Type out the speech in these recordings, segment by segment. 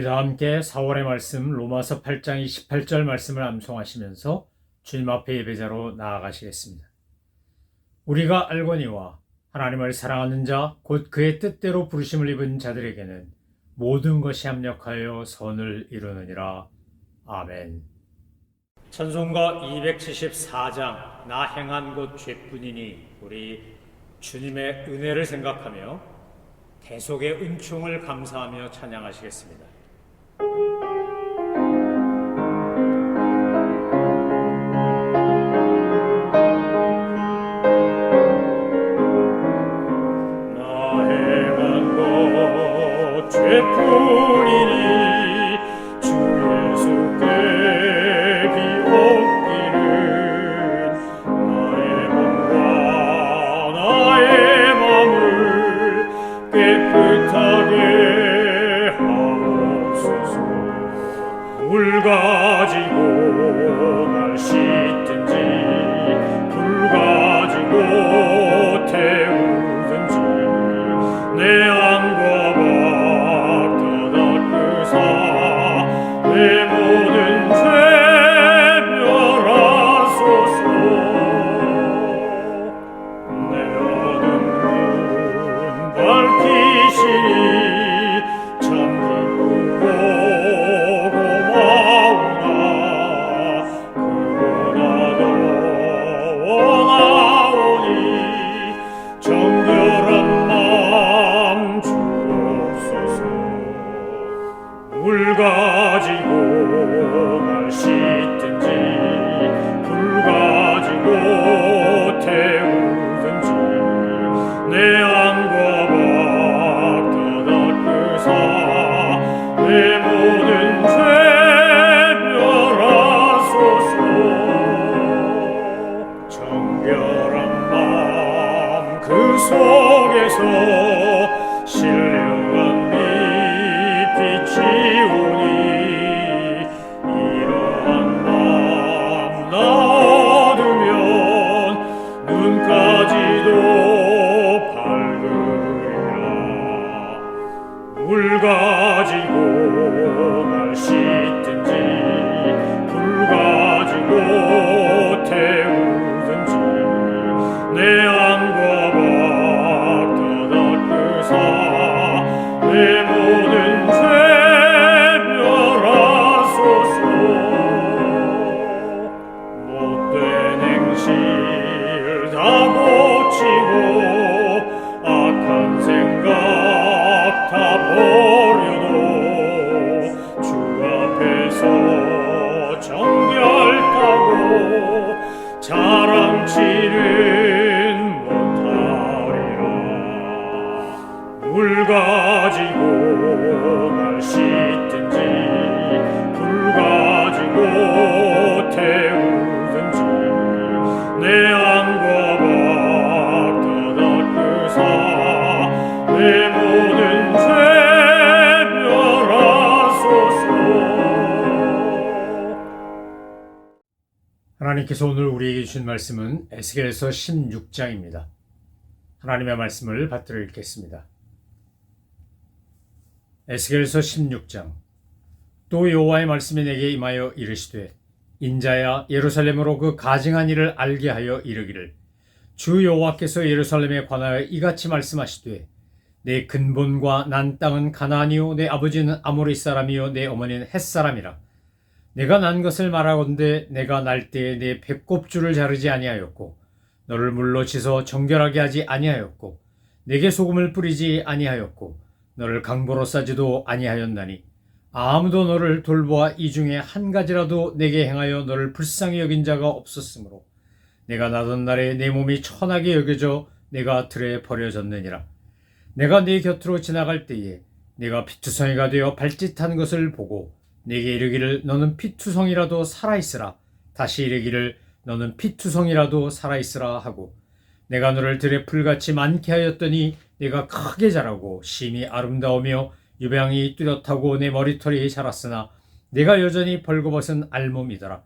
우리 다 함께 4월의 말씀 로마서 8장 28절 말씀을 암송하시면서 주님 앞에 예배자로 나아가시겠습니다. 우리가 알거니와 하나님을 사랑하는 자 곧 그의 뜻대로 부르심을 입은 자들에게는 모든 것이 합력하여 선을 이루느니라. 아멘. 찬송가 274장 나 행한 것 죄뿐이니 우리 주님의 은혜를 생각하며 계속의 은총을 감사하며 찬양하시겠습니다. 나 행한 것 죄뿐이니 주 예수께 비옵기를 나의 몸과 나의 맘을 깨끗하게 하옵소서. 물 가지고 날 씻든지 불 가지고 태우든지 내 안과 밖 다 닦으사 내 모든 죄 멸하소서. 내 어둠 밝히시니 물 가지고 날 씻든지 불 가지고 태우든지 내 안과 밖 다 닦으사 내 모든 죄 멸하소서. 정결한 마음 그 속에서 신령한 빛이 오니 이러한 마음 나 얻으면 눈까지도 밝으리라. 물 가지고 날 씻든지 불 가지고 태우든지 내 안과 밖 다 닦으사 내 모든 죄 멸하소서. 못된 행실 다 고치고 악한 생각 다 버려도 주 앞에서 정결하고 자랑치는 못하리라. 물 가지고 날 씻든지 불 가지고 태우든지 내 안과 밖 다 닦으사 내 모든 죄 멸하소서. 하나님께서 오늘 우리에게 주신 말씀은 에스겔서 16장입니다. 하나님의 말씀을 받들어 읽겠습니다. 에스겔서 16장. 또 여호와의 말씀이 내게 임하여 이르시되 인자야 예루살렘으로 그 가증한 일을 알게 하여 이르기를 주 여호와께서 예루살렘에 관하여 이같이 말씀하시되 내 근본과 난 땅은 가나안이요 내 아버지는 아모리 사람이요 내 어머니는 헷 사람이라. 내가 난 것을 말하건대 내가 날 때에 내 배꼽줄을 자르지 아니하였고 너를 물로 씻어 정결하게 하지 아니하였고 내게 소금을 뿌리지 아니하였고 너를 강보로 싸지도 아니하였나니 아무도 너를 돌보아 이 중에 한 가지라도 내게 행하여 너를 불쌍히 여긴 자가 없었으므로 내가 나던 날에 내 몸이 천하게 여겨져 내가 들에 버려졌느니라. 내가 네 곁으로 지나갈 때에 내가 피투성이가 되어 발짓한 것을 보고 내게 이르기를 너는 피투성이라도 살아있으라. 다시 이르기를 너는 피투성이라도 살아있으라 하고 내가 너를 들에 풀같이 많게 하였더니 내가 크게 자라고 심히 아름다우며 유방이 뚜렷하고 내 머리털이 자랐으나 내가 여전히 벌거벗은 알몸이더라.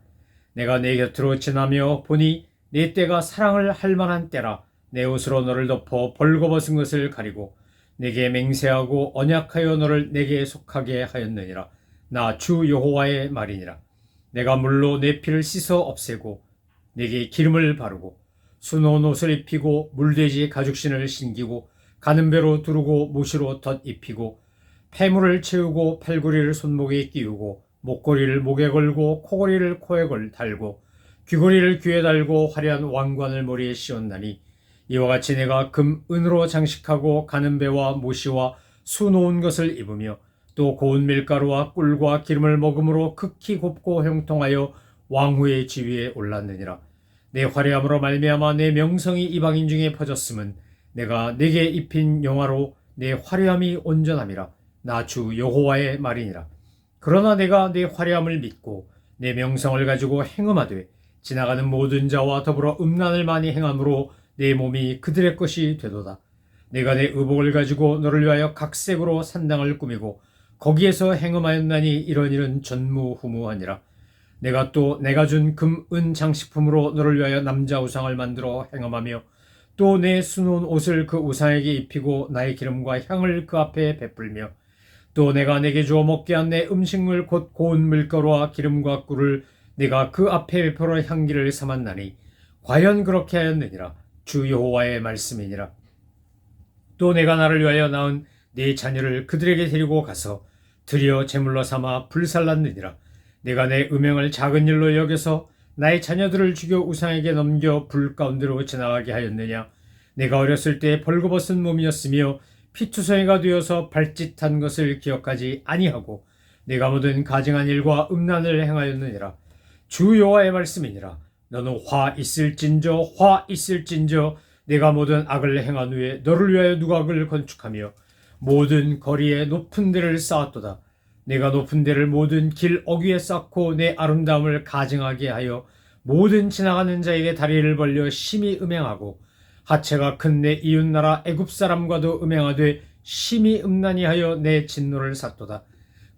내가 내 곁으로 지나며 보니 내 때가 사랑을 할 만한 때라. 내 옷으로 너를 덮어 벌거벗은 것을 가리고 내게 맹세하고 언약하여 너를 내게 속하게 하였느니라. 나 주 여호와의 말이니라. 내가 물로 내 피를 씻어 없애고 내게 기름을 바르고 수놓은 옷을 입히고 물돼지 가죽신을 신기고 가는 배로 두르고 모시로 덧입히고 폐물을 채우고 팔고리를 손목에 끼우고 목걸이를 목에 걸고 코걸이를 코에 달고 귀걸이를 귀에 달고 화려한 왕관을 머리에 씌웠나니 이와 같이 내가 금 은으로 장식하고 가는 배와 모시와 수놓은 것을 입으며 또 고운 밀가루와 꿀과 기름을 먹음으로 극히 곱고 형통하여 왕후의 지위에 올랐느니라. 내 화려함으로 말미암아 내 명성이 이방인 중에 퍼졌음은 내가 내게 입힌 영화로 내 화려함이 온전함이라. 나 주 여호와의 말이니라. 그러나 내가 내 화려함을 믿고 내 명성을 가지고 행음하되 지나가는 모든 자와 더불어 음란을 많이 행함으로 내 몸이 그들의 것이 되도다. 내가 내 의복을 가지고 너를 위하여 각색으로 산당을 꾸미고 거기에서 행음하였나니 이런 일은 전무후무하니라. 내가 또 내가 준 금, 은 장식품으로 너를 위하여 남자 우상을 만들어 행음하며 또 내 수놓은 옷을 그 우상에게 입히고 나의 기름과 향을 그 앞에 베풀며 또 내가 내게 주어 먹게 한 내 음식물 곧 고운 밀가루와 기름과 꿀을 내가 그 앞에 베풀어 향기를 삼았나니 과연 그렇게 하였느니라. 주 여호와의 말씀이니라. 또 내가 나를 위하여 낳은 네 자녀를 그들에게 데리고 가서 드리어 제물로 삼아 불살랐느니라. 내가 내 음행을 작은 일로 여겨서 나의 자녀들을 죽여 우상에게 넘겨 불 가운데로 지나가게 하였느냐. 내가 어렸을 때 벌거벗은 몸이었으며 피투성이가 되어서 발짓한 것을 기억하지 아니하고 내가 모든 가증한 일과 음란을 행하였느니라. 주 여호와의 말씀이니라. 너는 화 있을진저 내가 모든 악을 행한 후에 너를 위하여 누각을 건축하며 모든 거리에 높은 데를 쌓았도다. 내가 높은 데를 모든 길 어귀에 쌓고 내 아름다움을 가증하게 하여 모든 지나가는 자에게 다리를 벌려 심히 음행하고 하체가 큰 내 이웃나라 애굽 사람과도 음행하되 심히 음란히 하여 내 진노를 샀도다.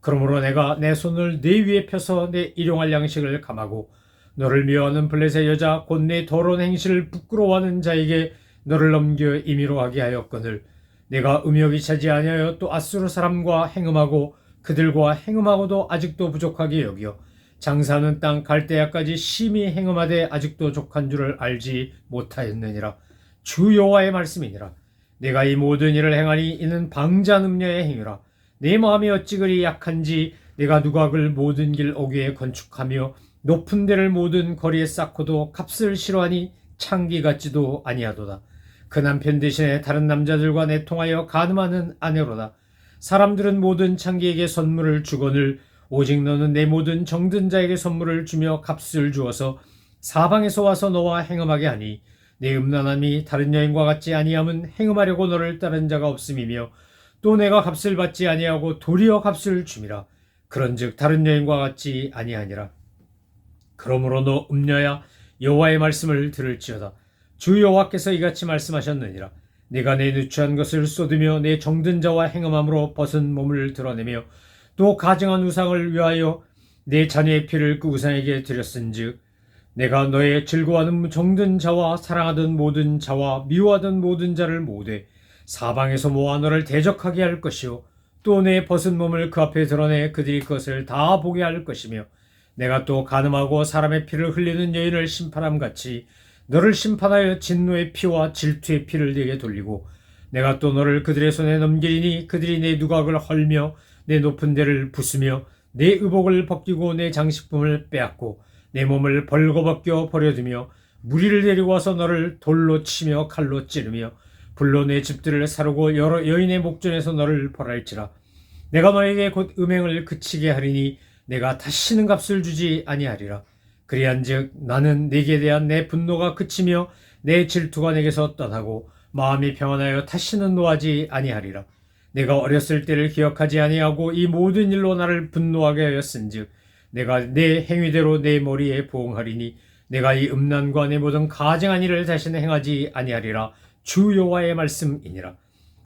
그러므로 내가 내 손을 네 위에 펴서 내 일용할 양식을 감하고 너를 미워하는 블레셋 여자 곧 내 더러운 행실을 부끄러워하는 자에게 너를 넘겨 임의로 하게 하였거늘 내가 음욕이 차지 아니하여 또 아수르 사람과 행음하고 그들과 행음하고도 아직도 부족하게 여겨 장사하는 땅 갈대아까지 심히 행음하되 아직도 족한 줄을 알지 못하였느니라. 주 여호와의 말씀이니라. 내가 이 모든 일을 행하니 이는 방자 음녀의 행위라. 내 마음이 어찌 그리 약한지 내가 누각을 모든 길 어귀에 건축하며 높은 데를 모든 거리에 쌓고도 값을 싫어하니 창기 같지도 아니하도다. 그 남편 대신에 다른 남자들과 내통하여 간음하는 아내로다. 사람들은 모든 창기에게 선물을 주거늘 오직 너는 내 모든 정든 자에게 선물을 주며 값을 주어서 사방에서 와서 너와 행음하게 하니 내 음란함이 다른 여인과 같지 아니함은 행음하려고 너를 따른 자가 없음이며 또 내가 값을 받지 아니하고 도리어 값을 줌이라. 그런즉 다른 여인과 같지 아니하니라. 그러므로 너 음녀야 여호와의 말씀을 들을지어다. 주 여호와께서 이같이 말씀하셨느니라. 내가 내 누추한 것을 쏟으며 내 정든 자와 행음함으로 벗은 몸을 드러내며 또 가증한 우상을 위하여 내 자녀의 피를 그 우상에게 드렸은즉 내가 너의 즐거워하는 정든 자와 사랑하던 모든 자와 미워하던 모든 자를 모으되 사방에서 모아 너를 대적하게 할 것이요 또 내 벗은 몸을 그 앞에 드러내 그들이 그것을 다 보게 할 것이며 내가 또 간음하고 사람의 피를 흘리는 여인을 심판함 같이 너를 심판하여 진노의 피와 질투의 피를 내게 돌리고 내가 또 너를 그들의 손에 넘기리니 그들이 내 누각을 헐며 내 높은 데를 부수며 내 의복을 벗기고 내 장식품을 빼앗고 내 몸을 벌거벗겨 버려두며 무리를 데리고 와서 너를 돌로 치며 칼로 찌르며 불로 내 집들을 사르고 여러 여인의 목전에서 너를 벌할지라. 내가 너에게 곧 음행을 그치게 하리니 내가 다시는 값을 주지 아니하리라. 그리한즉 나는 네게 대한 내 분노가 그치며 내 질투가 내게서 떠나고 마음이 평안하여 다시는 노하지 아니하리라. 내가 어렸을 때를 기억하지 아니하고 이 모든 일로 나를 분노하게 하였은즉 내가 내 행위대로 내 머리에 보응하리니 내가 이 음란과 내 모든 가증한 일을 다시는 행하지 아니하리라. 주 여호와의 말씀이니라.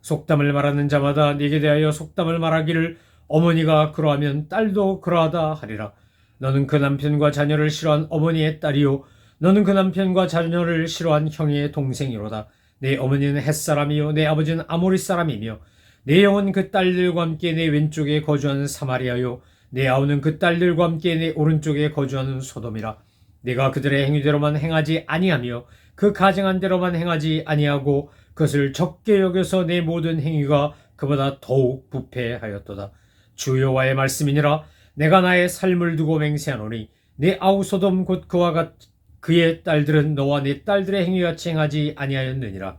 속담을 말하는 자마다 네게 대하여 속담을 말하기를 어머니가 그러하면 딸도 그러하다 하리라. 너는 그 남편과 자녀를 싫어한 어머니의 딸이요 너는 그 남편과 자녀를 싫어한 형의 동생이로다. 내 어머니는 햇사람이요 내 아버지는 아모리 사람이며 내 영은 그 딸들과 함께 내 왼쪽에 거주하는 사마리아요 내 아우는 그 딸들과 함께 내 오른쪽에 거주하는 소돔이라. 내가 그들의 행위대로만 행하지 아니하며 그 가증한 대로만 행하지 아니하고 그것을 적게 여겨서 내 모든 행위가 그보다 더욱 부패하였도다. 주 여호와의 말씀이니라. 내가 나의 삶을 두고 맹세하노니 내 아우 소돔 곧 그와 그의 딸들은 너와 내 딸들의 행위같이 행하지 아니하였느니라.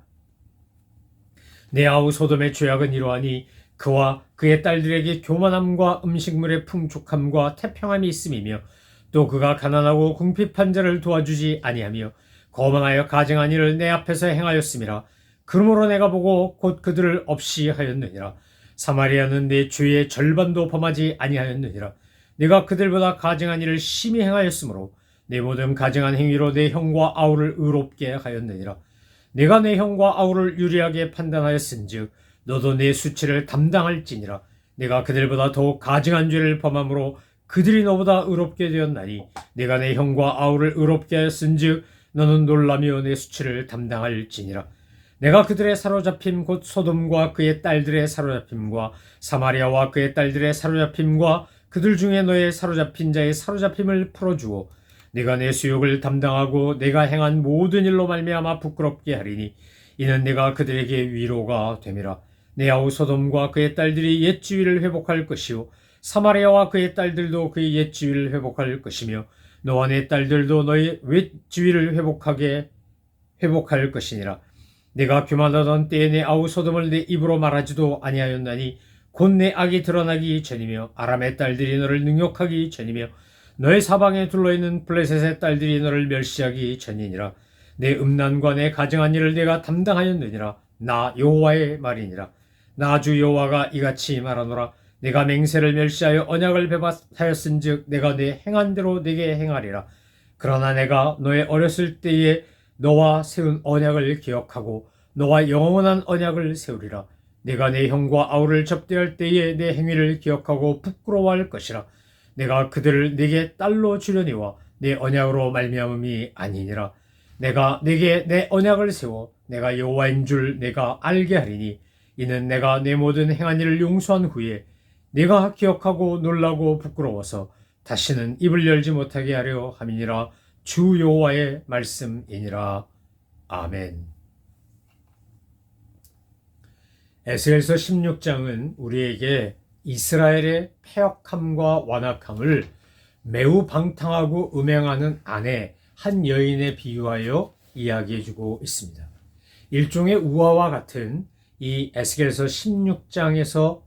내 아우 소돔의 죄악은 이러하니 그와 그의 딸들에게 교만함과 음식물의 풍족함과 태평함이 있음이며 또 그가 가난하고 궁핍한 자를 도와주지 아니하며 거만하여 가증한 일을 내 앞에서 행하였음이라. 그러므로 내가 보고 곧 그들을 없이 하였느니라. 사마리아는 내 죄의 절반도 범하지 아니하였느니라. 내가 그들보다 가증한 일을 심히 행하였으므로 내 모든 가증한 행위로 내 형과 아우를 의롭게 하였느니라. 내가 내 형과 아우를 유리하게 판단하였은즉 너도 내 수치를 담당할지니라. 내가 그들보다 더욱 가증한 죄를 범함으로 그들이 너보다 의롭게 되었나니 내가 내 형과 아우를 의롭게 하였은즉 너는 놀라며 내 수치를 담당할지니라. 내가 그들의 사로잡힘 곧 소돔과 그의 딸들의 사로잡힘과 사마리아와 그의 딸들의 사로잡힘과 그들 중에 너의 사로잡힌 자의 사로잡힘을 풀어주어 내가 내 수욕을 담당하고 내가 행한 모든 일로 말미암아 부끄럽게 하리니 이는 내가 그들에게 위로가 됨이라. 내 아우 소돔과 그의 딸들이 옛 지위를 회복할 것이요 사마리아와 그의 딸들도 그의 옛 지위를 회복할 것이며 너와 내 딸들도 너의 옛 지위를 회복할 것이니라. 내가 교만하던 때에 내 아우 소돔을 내 입으로 말하지도 아니하였나니 곧 내 악이 드러나기 전이며 아람의 딸들이 너를 능욕하기 전이며 너의 사방에 둘러있는 블레셋의 딸들이 너를 멸시하기 전이니라. 내 음란과 내 가증한 일을 내가 담당하였느니라. 나 여호와의 말이니라. 나 주 여호와가 이같이 말하노라. 내가 맹세를 멸시하여 언약을 배반하였은즉 내가 내 행한 대로 내게 행하리라. 그러나 내가 너의 어렸을 때에 너와 세운 언약을 기억하고 너와 영원한 언약을 세우리라. 내가 내 형과 아우를 접대할 때에 내 행위를 기억하고 부끄러워할 것이라. 내가 그들을 네게 딸로 주려니와 내 언약으로 말미암음이 아니니라. 내가 네게 내 언약을 세워 내가 여호와인 줄 내가 알게 하리니 이는 내가 내 모든 행한 일을 용서한 후에 내가 기억하고 놀라고 부끄러워서 다시는 입을 열지 못하게 하려 함이니라. 주 여호와의 말씀이니라. 아멘. 에스겔서 16장은 우리에게 이스라엘의 패역함과 완악함을 매우 방탕하고 음행하는 아내 한 여인에 비유하여 이야기해주고 있습니다. 일종의 우화와 같은 이 에스겔서 16장에서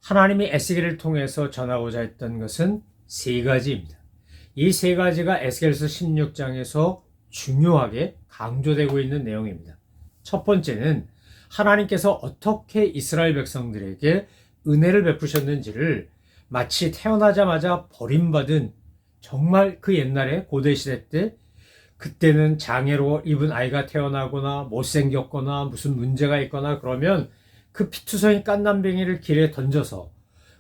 하나님이 에스겔을 통해서 전하고자 했던 것은 세 가지입니다. 이 세 가지가 에스겔서 16장에서 중요하게 강조되고 있는 내용입니다. 첫 번째는 하나님께서 어떻게 이스라엘 백성들에게 은혜를 베푸셨는지를 마치 태어나자마자 버림받은 정말 그 옛날에 고대시대 때 그때는 장애로 입은 아이가 태어나거나 못생겼거나 무슨 문제가 있거나 그러면 그 피투성이 깐난뱅이를 길에 던져서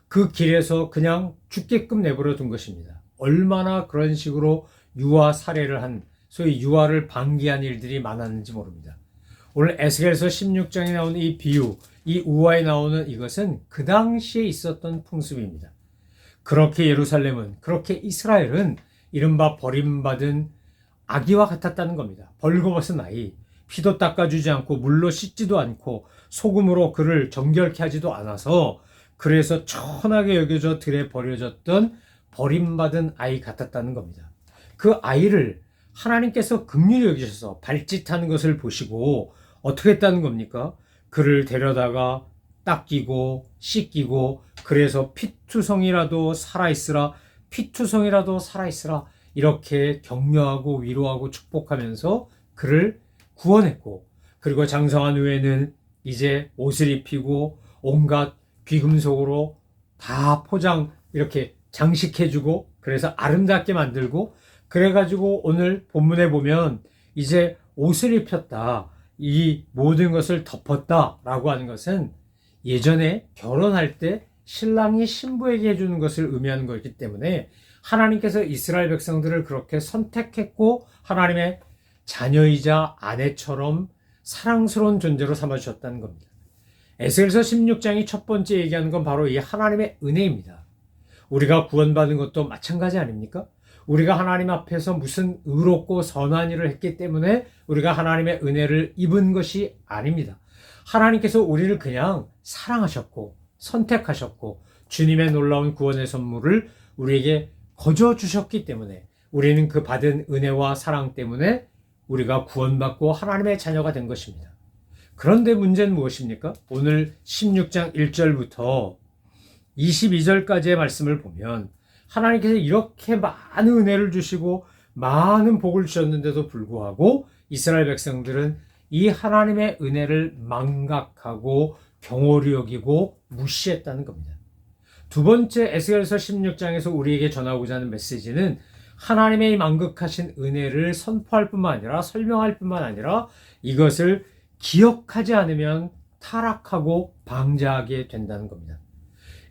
그 길에서 그냥 죽게끔 내버려 둔 것입니다. 얼마나 그런 식으로 유아 살해를 한 소위 유아를 방기한 일들이 많았는지 모릅니다. 오늘 에스겔서 16장에 나오는 이 비유, 이 우화에 나오는 이것은 그 당시에 있었던 풍습입니다. 그렇게 예루살렘은, 그렇게 이스라엘은 이른바 버림받은 아기와 같았다는 겁니다. 벌거벗은 아이, 피도 닦아주지 않고 물로 씻지도 않고 소금으로 그를 정결케 하지도 않아서 그래서 천하게 여겨져 들에 버려졌던 버림받은 아이 같았다는 겁니다. 그 아이를 하나님께서 긍휼히 여기셔서 발짓하는 것을 보시고 어떻게 했다는 겁니까? 그를 데려다가 닦이고 씻기고 그래서 피투성이라도 살아있으라, 피투성이라도 살아있으라 이렇게 격려하고 위로하고 축복하면서 그를 구원했고, 그리고 장성한 후에는 이제 옷을 입히고 온갖 귀금속으로 다 포장 이렇게 장식해주고 그래서 아름답게 만들고 그래가지고 오늘 본문에 보면 이제 옷을 입혔다, 이 모든 것을 덮었다 라고 하는 것은 예전에 결혼할 때 신랑이 신부에게 해주는 것을 의미하는 것이기 때문에 하나님께서 이스라엘 백성들을 그렇게 선택했고 하나님의 자녀이자 아내처럼 사랑스러운 존재로 삼아주셨다는 겁니다. 에스겔서 16장이 첫 번째 얘기하는 건 바로 이 하나님의 은혜입니다. 우리가 구원받은 것도 마찬가지 아닙니까? 우리가 하나님 앞에서 무슨 의롭고 선한 일을 했기 때문에 우리가 하나님의 은혜를 입은 것이 아닙니다. 하나님께서 우리를 그냥 사랑하셨고 선택하셨고 주님의 놀라운 구원의 선물을 우리에게 거저 주셨기 때문에 우리는 그 받은 은혜와 사랑 때문에 우리가 구원받고 하나님의 자녀가 된 것입니다. 그런데 문제는 무엇입니까? 오늘 16장 1절부터 22절까지의 말씀을 보면 하나님께서 이렇게 많은 은혜를 주시고 많은 복을 주셨는데도 불구하고 이스라엘 백성들은 이 하나님의 은혜를 망각하고 경홀히 여기고 무시했다는 겁니다. 두 번째 에스겔서 16장에서 우리에게 전하고자 하는 메시지는 하나님의 만극하신 은혜를 선포할 뿐만 아니라 설명할 뿐만 아니라 이것을 기억하지 않으면 타락하고 방자하게 된다는 겁니다.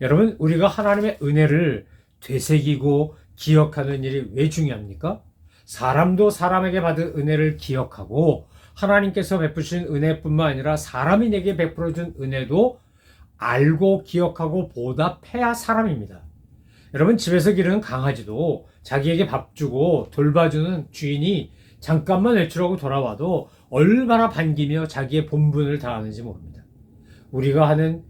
여러분, 우리가 하나님의 은혜를 되새기고 기억하는 일이 왜 중요합니까? 사람도 사람에게 받은 은혜를 기억하고 하나님께서 베푸신 은혜뿐만 아니라 사람이 내게 베풀어준 은혜도 알고 기억하고 보답해야 사람입니다. 여러분, 집에서 기르는 강아지도 자기에게 밥 주고 돌봐주는 주인이 잠깐만 외출하고 돌아와도 얼마나 반기며 자기의 본분을 다하는지 모릅니다. 우리가 하는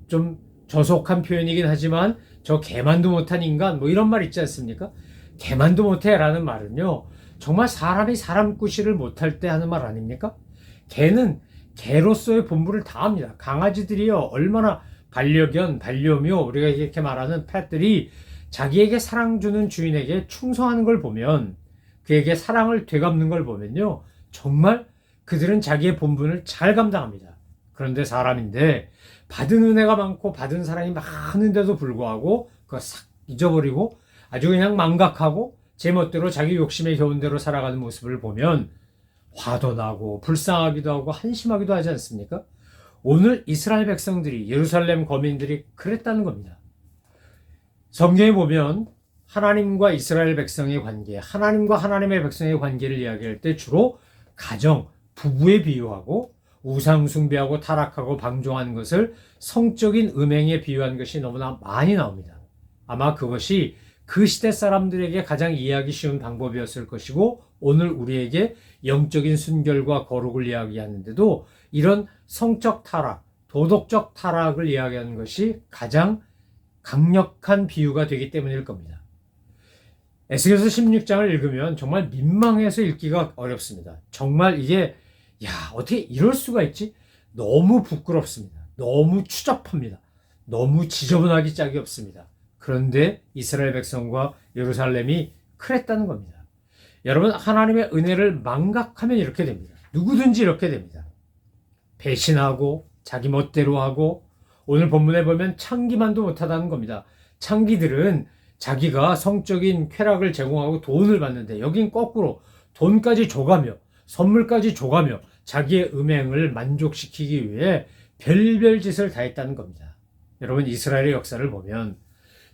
좀 저속한 표현이긴 하지만 저 개만도 못한 인간 뭐 이런 말 있지 않습니까? 개만도 못해 라는 말은요, 정말 사람이 사람 구실을 못할 때 하는 말 아닙니까? 개는 개로서의 본분을 다합니다. 강아지들이요, 얼마나 반려견, 반려묘, 우리가 이렇게 말하는 펫들이 자기에게 사랑 주는 주인에게 충성하는 걸 보면, 그에게 사랑을 되갚는 걸 보면요, 정말 그들은 자기의 본분을 잘 감당합니다. 그런데 사람인데 받은 은혜가 많고 받은 사랑이 많은데도 불구하고 그거 싹 잊어버리고 아주 그냥 망각하고 제멋대로 자기 욕심에 겨운 대로 살아가는 모습을 보면 화도 나고 불쌍하기도 하고 한심하기도 하지 않습니까? 오늘 이스라엘 백성들이, 예루살렘 거민들이 그랬다는 겁니다. 성경에 보면 하나님과 이스라엘 백성의 관계, 하나님과 하나님의 백성의 관계를 이야기할 때 주로 가정, 부부에 비유하고 우상 숭배하고 타락하고 방종하는 것을 성적인 음행에 비유한 것이 너무나 많이 나옵니다. 아마 그것이 그 시대 사람들에게 가장 이해하기 쉬운 방법이었을 것이고 오늘 우리에게 영적인 순결과 거룩을 이야기하는데도 이런 성적 타락, 도덕적 타락을 이야기하는 것이 가장 강력한 비유가 되기 때문일 겁니다. 에스겔서 16장을 읽으면 정말 민망해서 읽기가 어렵습니다. 정말 이게 어떻게 이럴 수가 있지? 너무 부끄럽습니다. 너무 추잡합니다. 너무 지저분하기 짝이 없습니다. 그런데 이스라엘 백성과 예루살렘이 그랬다는 겁니다. 여러분, 하나님의 은혜를 망각하면 이렇게 됩니다. 누구든지 이렇게 됩니다. 배신하고 자기 멋대로 하고 오늘 본문에 보면 창기만도 못하다는 겁니다. 창기들은 자기가 성적인 쾌락을 제공하고 돈을 받는데 여긴 거꾸로 돈까지 줘가며 선물까지 줘가며 자기의 음행을 만족시키기 위해 별별 짓을 다 했다는 겁니다. 여러분, 이스라엘의 역사를 보면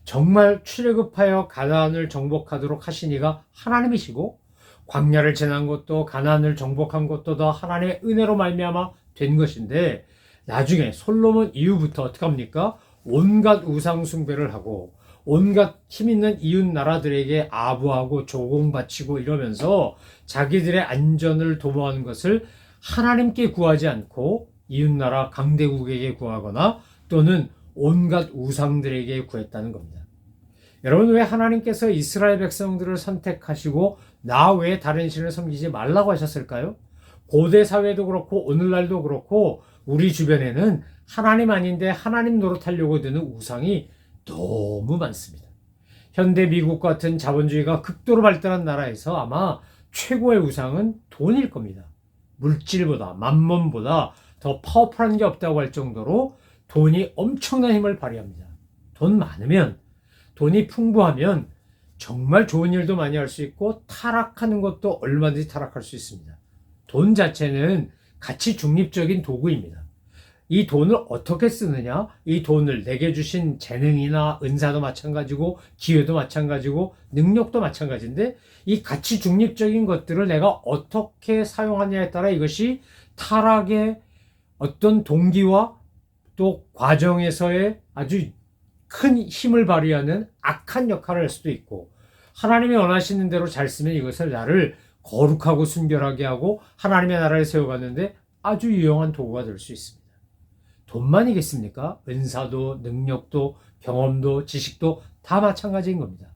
정말 출애굽하여 가나안을 정복하도록 하신 이가 하나님이시고 광야를 지난 것도 가나안을 정복한 것도 다 하나님의 은혜로 말미암아 된 것인데 나중에 솔로몬 이후부터 어떻게 합니까? 온갖 우상 숭배를 하고 온갖 힘있는 이웃 나라들에게 아부하고 조공 바치고 이러면서 자기들의 안전을 도모하는 것을 하나님께 구하지 않고 이웃 나라 강대국에게 구하거나 또는 온갖 우상들에게 구했다는 겁니다. 여러분, 왜 하나님께서 이스라엘 백성들을 선택하시고 나 외에 다른 신을 섬기지 말라고 하셨을까요? 고대 사회도 그렇고 오늘날도 그렇고 우리 주변에는 하나님 아닌데 하나님 노릇하려고 드는 우상이 너무 많습니다. 현대 미국 같은 자본주의가 극도로 발달한 나라에서 아마 최고의 우상은 돈일 겁니다. 물질보다, 만몬보다 더 파워풀한 게 없다고 할 정도로 돈이 엄청난 힘을 발휘합니다. 돈 많으면, 돈이 풍부하면 정말 좋은 일도 많이 할 수 있고 타락하는 것도 얼마든지 타락할 수 있습니다. 돈 자체는 가치 중립적인 도구입니다. 이 돈을 어떻게 쓰느냐, 이 돈을 내게 주신 재능이나 은사도 마찬가지고 기회도 마찬가지고 능력도 마찬가지인데 이 가치 중립적인 것들을 내가 어떻게 사용하냐에 따라 이것이 타락의 어떤 동기와 또 과정에서의 아주 큰 힘을 발휘하는 악한 역할을 할 수도 있고, 하나님이 원하시는 대로 잘 쓰면 이것을 나를 거룩하고 순결하게 하고 하나님의 나라에 세워가는데 아주 유용한 도구가 될 수 있습니다. 돈만이겠습니까? 은사도 능력도 경험도 지식도 다 마찬가지인 겁니다.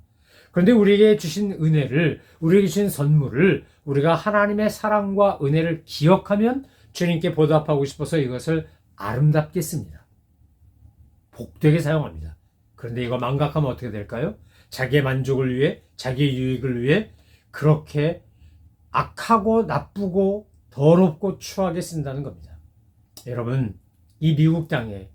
그런데 우리에게 주신 은혜를, 우리에게 주신 선물을 우리가 하나님의 사랑과 은혜를 기억하면 주님께 보답하고 싶어서 이것을 아름답게 씁니다. 복되게 사용합니다. 그런데 이거 망각하면 어떻게 될까요? 자기의 만족을 위해, 자기의 유익을 위해 그렇게 악하고 나쁘고 더럽고 추하게 쓴다는 겁니다. 여러분, 이 미국 땅에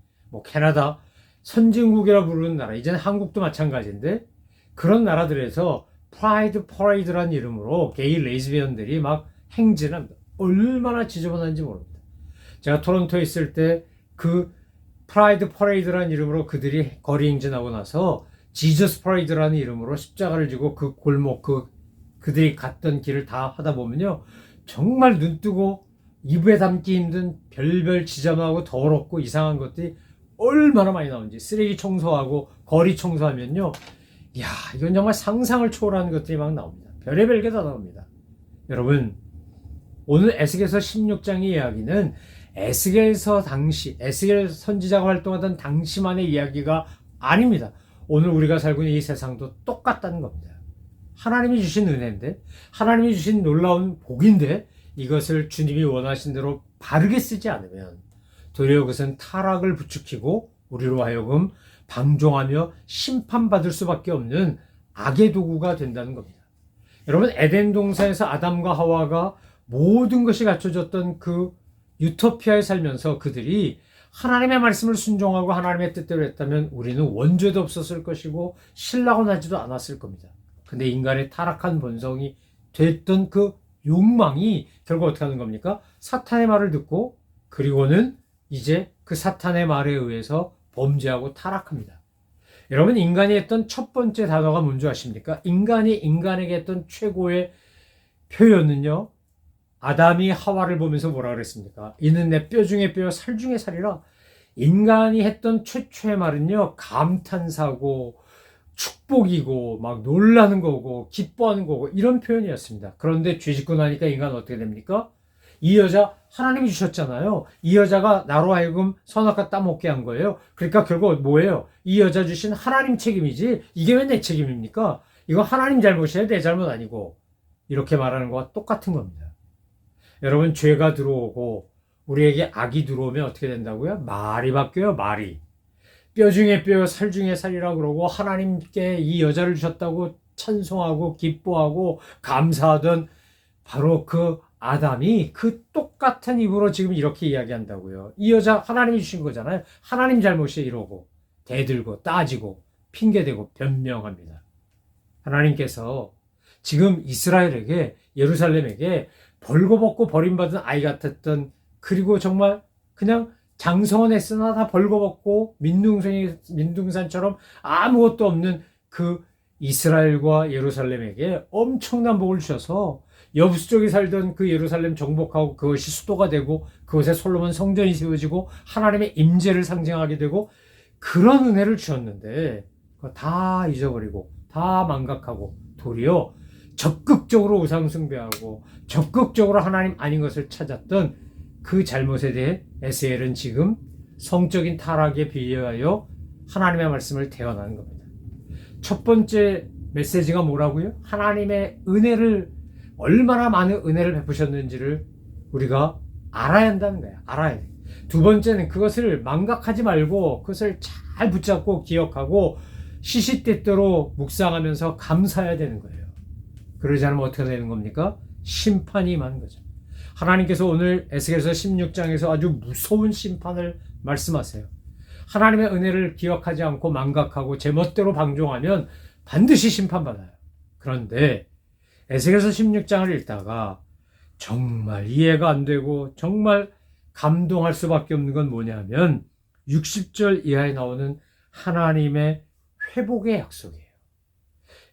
캐나다 선진국이라 부르는 나라, 이제는 한국도 마찬가지인데, 그런 나라들에서 프라이드 퍼레이드라는 이름으로 게이 레즈비언들이 막 행진합니다. 얼마나 지저분한지 모릅니다. 제가 토론토에 있을 때 그 프라이드 퍼레이드라는 이름으로 그들이 거리 행진하고 나서 지저스 퍼레이드라는 이름으로 십자가를 지고 그 골목, 그들이 갔던 길을 다 하다 보면요, 정말 눈뜨고 입에 담기 힘든 별별 지저분하고 더럽고 이상한 것들이 얼마나 많이 나오는지. 쓰레기 청소하고 거리 청소하면요, 이야, 이건 정말 상상을 초월하는 것들이 막 나옵니다. 별의별 게 다 나옵니다. 여러분, 오늘 에스겔서 16장의 이야기는 에스겔서 당시, 에스겔 선지자가 활동하던 당시만의 이야기가 아닙니다. 오늘 우리가 살고 있는 이 세상도 똑같다는 겁니다. 하나님이 주신 은혜인데, 하나님이 주신 놀라운 복인데, 이것을 주님이 원하신 대로 바르게 쓰지 않으면 도리어 그것은 타락을 부추기고 우리로 하여금 방종하며 심판받을 수밖에 없는 악의 도구가 된다는 겁니다. 여러분, 에덴 동산에서 아담과 하와가 모든 것이 갖춰졌던 그 유토피아에 살면서 그들이 하나님의 말씀을 순종하고 하나님의 뜻대로 했다면 우리는 원죄도 없었을 것이고 신라고 나지도 않았을 겁니다. 근데 인간의 타락한 본성이 됐던 그 욕망이 결국 어떻게 하는 겁니까? 사탄의 말을 듣고, 그리고는 이제 그 사탄의 말에 의해서 범죄하고 타락합니다. 여러분, 인간이 했던 첫 번째 단어가 뭔지 아십니까? 인간이 인간에게 했던 최고의 표현은요, 아담이 하와를 보면서 뭐라 그랬습니까? 이는 내 뼈 중에 뼈, 살 중에 살이라. 인간이 했던 최초의 말은요, 감탄사고 축복이고 막 놀라는 거고 기뻐하는 거고 이런 표현이었습니다. 그런데 죄 짓고 나니까 인간은 어떻게 됩니까? 이 여자 하나님이 주셨잖아요. 이 여자가 나로 하여금 선악과 따먹게 한 거예요. 그러니까 결국 뭐예요? 이 여자 주신 하나님 책임이지 이게 왜 내 책임입니까? 이거 하나님 잘못이에요, 내 잘못 아니고. 이렇게 말하는 거와 똑같은 겁니다. 여러분, 죄가 들어오고 우리에게 악이 들어오면 어떻게 된다고요? 말이 바뀌어요, 말이. 뼈 중에 뼈, 살 중에 살이라고 그러고 하나님께 이 여자를 주셨다고 찬송하고 기뻐하고 감사하던 바로 그 아담이 그 똑같은 입으로 지금 이렇게 이야기한다고요. 이 여자 하나님이 주신 거잖아요. 하나님 잘못이에요 이러고 대들고 따지고 핑계대고 변명합니다. 하나님께서 지금 이스라엘에게, 예루살렘에게 벌거벗고 버림받은 아이 같았던, 그리고 정말 그냥 장성은 했으나 다 벌거벗고 민둥산처럼 아무것도 없는 그 이스라엘과 예루살렘에게 엄청난 복을 주셔서 여부수 쪽에 살던 그 예루살렘 정복하고 그것이 수도가 되고 그곳에 솔로몬 성전이 세워지고 하나님의 임재를 상징하게 되고 그런 은혜를 주셨는데 그거 다 잊어버리고 다 망각하고 도리어 적극적으로 우상숭배하고 적극적으로 하나님 아닌 것을 찾았던 그 잘못에 대해 에스겔은 지금 성적인 타락에 비유하여 하나님의 말씀을 대언하는 겁니다. 첫 번째 메시지가 뭐라고요? 하나님의 은혜를, 얼마나 많은 은혜를 베푸셨는지를 우리가 알아야 한다는 거예요. 알아야 돼요. 두 번째는 그것을 망각하지 말고 그것을 잘 붙잡고 기억하고 시시때때로 묵상하면서 감사해야 되는 거예요. 그러지 않으면 어떻게 되는 겁니까? 심판이 임하는 거죠. 하나님께서 오늘 에스겔서 16장에서 아주 무서운 심판을 말씀하세요. 하나님의 은혜를 기억하지 않고 망각하고 제멋대로 방종하면 반드시 심판받아요. 그런데 에스겔서 16장을 읽다가 정말 이해가 안 되고 정말 감동할 수밖에 없는 건 뭐냐면 60절 이하에 나오는 하나님의 회복의 약속이에요.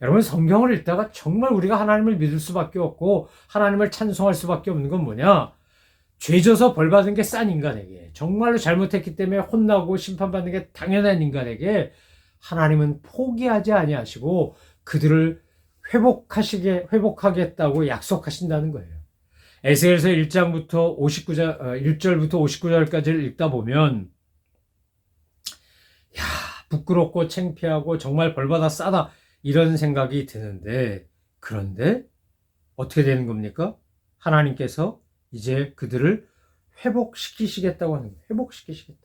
여러분, 성경을 읽다가 정말 우리가 하나님을 믿을 수밖에 없고 하나님을 찬송할 수밖에 없는 건 뭐냐? 죄져서 벌받은 게 싼 인간에게, 정말로 잘못했기 때문에 혼나고 심판받는 게 당연한 인간에게 하나님은 포기하지 아니하시고 그들을 회복하겠다고 약속하신다는 거예요. 에스겔서 1장부터 59절, 1절부터 59절까지를 읽다 보면, 야, 부끄럽고 창피하고 정말 벌받아 싸다, 이런 생각이 드는데, 그런데 어떻게 되는 겁니까? 하나님께서 이제 그들을 회복시키시겠다고 하는 거예요. 회복시키시겠다.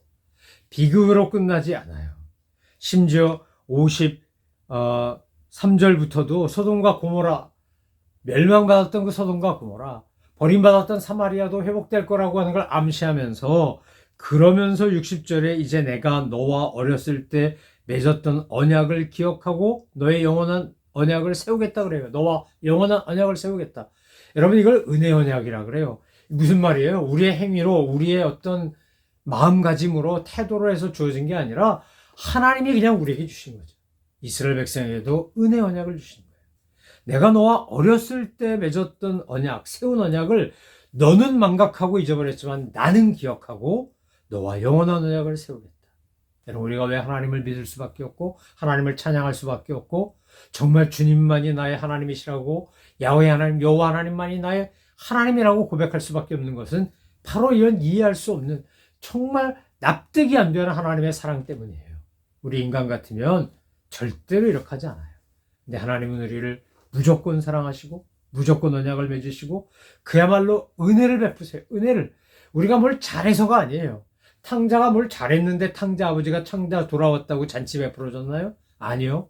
비극으로 끝나지 않아요. 심지어 53절부터도 소돔과 고모라, 멸망받았던 그 소돔과 고모라, 버림받았던 사마리아도 회복될 거라고 하는 걸 암시하면서, 그러면서 60절에 이제 내가 너와 어렸을 때 맺었던 언약을 기억하고 너의 영원한 언약을 세우겠다 그래요. 너와 영원한 언약을 세우겠다. 여러분, 이걸 은혜 언약이라 그래요. 무슨 말이에요? 우리의 행위로, 우리의 어떤 마음가짐으로, 태도로 해서 주어진 게 아니라 하나님이 그냥 우리에게 주신 거죠. 이스라엘 백성에게도 은혜 언약을 주신 거예요. 내가 너와 어렸을 때 맺었던 언약, 세운 언약을 너는 망각하고 잊어버렸지만 나는 기억하고 너와 영원한 언약을 세우겠다. 여러분, 우리가 왜 하나님을 믿을 수밖에 없고 하나님을 찬양할 수밖에 없고 정말 주님만이 나의 하나님이시라고, 야훼 하나님, 여호와 하나님만이 나의 하나님이라고 고백할 수밖에 없는 것은 바로 이런 이해할 수 없는, 정말 납득이 안 되는 하나님의 사랑 때문이에요. 우리 인간 같으면 절대로 이렇게 하지 않아요. 근데 하나님은 우리를 무조건 사랑하시고 무조건 언약을 맺으시고 그야말로 은혜를 베푸세요. 은혜를. 우리가 뭘 잘해서가 아니에요. 탕자가 뭘 잘했는데 탕자 아버지가 탕자 돌아왔다고 잔치 베풀어줬나요? 아니요.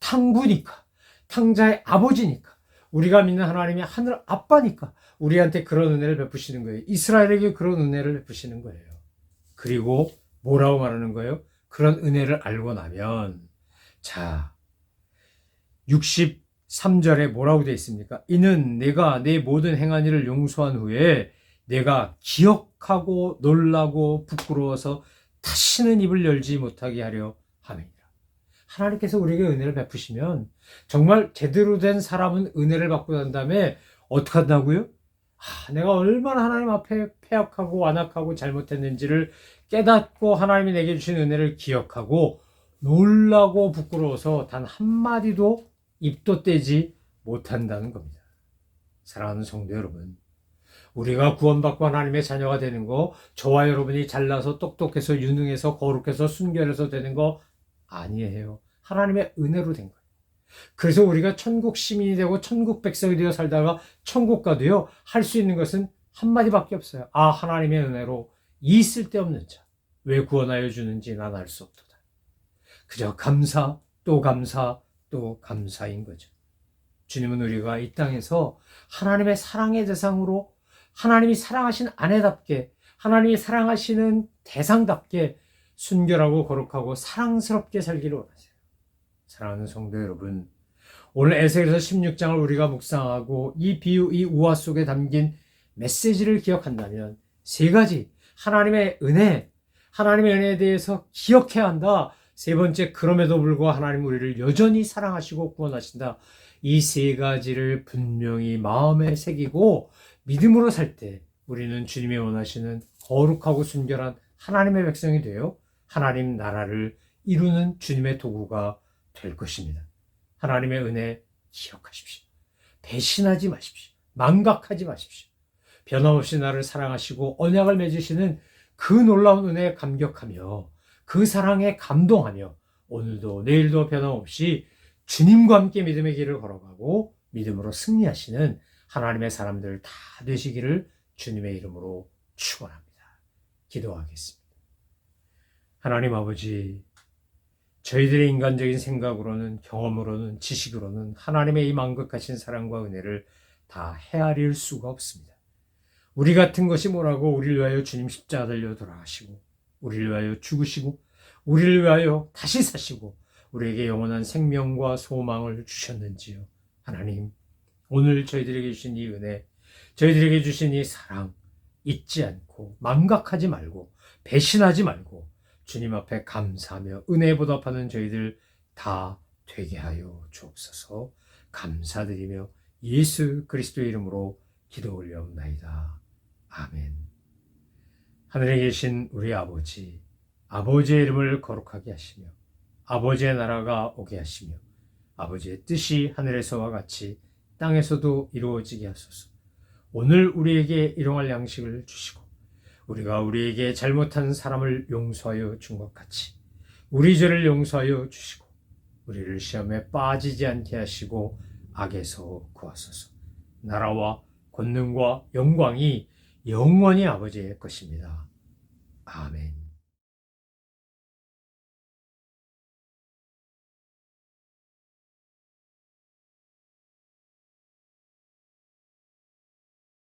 탕부니까, 탕자의 아버지니까, 우리가 믿는 하나님이 하늘 아빠니까 우리한테 그런 은혜를 베푸시는 거예요. 이스라엘에게 그런 은혜를 베푸시는 거예요. 그리고 뭐라고 말하는 거예요? 그런 은혜를 알고 나면, 자, 63절에 뭐라고 되어 있습니까? 이는 내가 내 모든 행한 일을 용서한 후에 내가 기억하고 놀라고 부끄러워서 다시는 입을 열지 못하게 하려 함이니라. 하나님께서 우리에게 은혜를 베푸시면 정말 제대로 된 사람은 은혜를 받고 난 다음에 어떻게 한다고요? 내가 얼마나 하나님 앞에 패역하고 완악하고 잘못했는지를 깨닫고 하나님이 내게 주신 은혜를 기억하고 놀라고 부끄러워서 단 한마디도 입도 떼지 못한다는 겁니다. 사랑하는 성도 여러분, 우리가 구원받고 하나님의 자녀가 되는 거, 저와 여러분이 잘나서 똑똑해서 유능해서 거룩해서 순결해서 되는 거 아니에요. 하나님의 은혜로 된 거예요. 그래서 우리가 천국 시민이 되고 천국 백성이 되어 살다가 천국 가도요, 할 수 있는 것은 한마디밖에 없어요. 하나님의 은혜로 이 쓸데없는 자 왜 구원하여 주는지 난 알 수 없도다. 그저 감사 또 감사 또 감사인 거죠. 주님은 우리가 이 땅에서 하나님의 사랑의 대상으로, 하나님이 사랑하신 아내답게, 하나님이 사랑하시는 대상답게 순결하고 거룩하고 사랑스럽게 살기를 원하세요. 사랑하는 성도 여러분, 오늘 에스겔서 16장을 우리가 묵상하고 이 비유, 이 우화 속에 담긴 메시지를 기억한다면 세 가지, 하나님의 은혜에 대해서 기억해야 한다. 세 번째, 그럼에도 불구하고 하나님 우리를 여전히 사랑하시고 구원하신다. 이 세 가지를 분명히 마음에 새기고 믿음으로 살 때 우리는 주님이 원하시는 거룩하고 순결한 하나님의 백성이 되어 하나님 나라를 이루는 주님의 도구가 될 것입니다. 하나님의 은혜 기억하십시오. 배신하지 마십시오. 망각하지 마십시오. 변함없이 나를 사랑하시고 언약을 맺으시는 그 놀라운 은혜에 감격하며 그 사랑에 감동하며 오늘도 내일도 변함없이 주님과 함께 믿음의 길을 걸어가고 믿음으로 승리하시는 하나님의 사람들 다 되시기를 주님의 이름으로 축원합니다. 기도하겠습니다. 하나님 아버지, 저희들의 인간적인 생각으로는, 경험으로는, 지식으로는 하나님의 이 만극하신 사랑과 은혜를 다 헤아릴 수가 없습니다. 우리 같은 것이 뭐라고 우리를 위하여 주님 십자가 달려 돌아가시고 우리를 위하여 죽으시고 우리를 위하여 다시 사시고 우리에게 영원한 생명과 소망을 주셨는지요. 하나님, 오늘 저희들에게 주신 이 은혜, 저희들에게 주신 이 사랑 잊지 않고 망각하지 말고 배신하지 말고 주님 앞에 감사하며 은혜에 보답하는 저희들 다 되게 하여 주옵소서. 감사드리며 예수 그리스도의 이름으로 기도 올려옵나이다. 아멘. 하늘에 계신 우리 아버지, 아버지의 이름을 거룩하게 하시며 아버지의 나라가 오게 하시며 아버지의 뜻이 하늘에서와 같이 땅에서도 이루어지게 하소서. 오늘 우리에게 일용할 양식을 주시고 우리가 우리에게 잘못한 사람을 용서하여 준 것 같이 우리 죄를 용서하여 주시고 우리를 시험에 빠지지 않게 하시고 악에서 구하소서. 나라와 권능과 영광이 영원히 아버지의 것입니다. 아멘.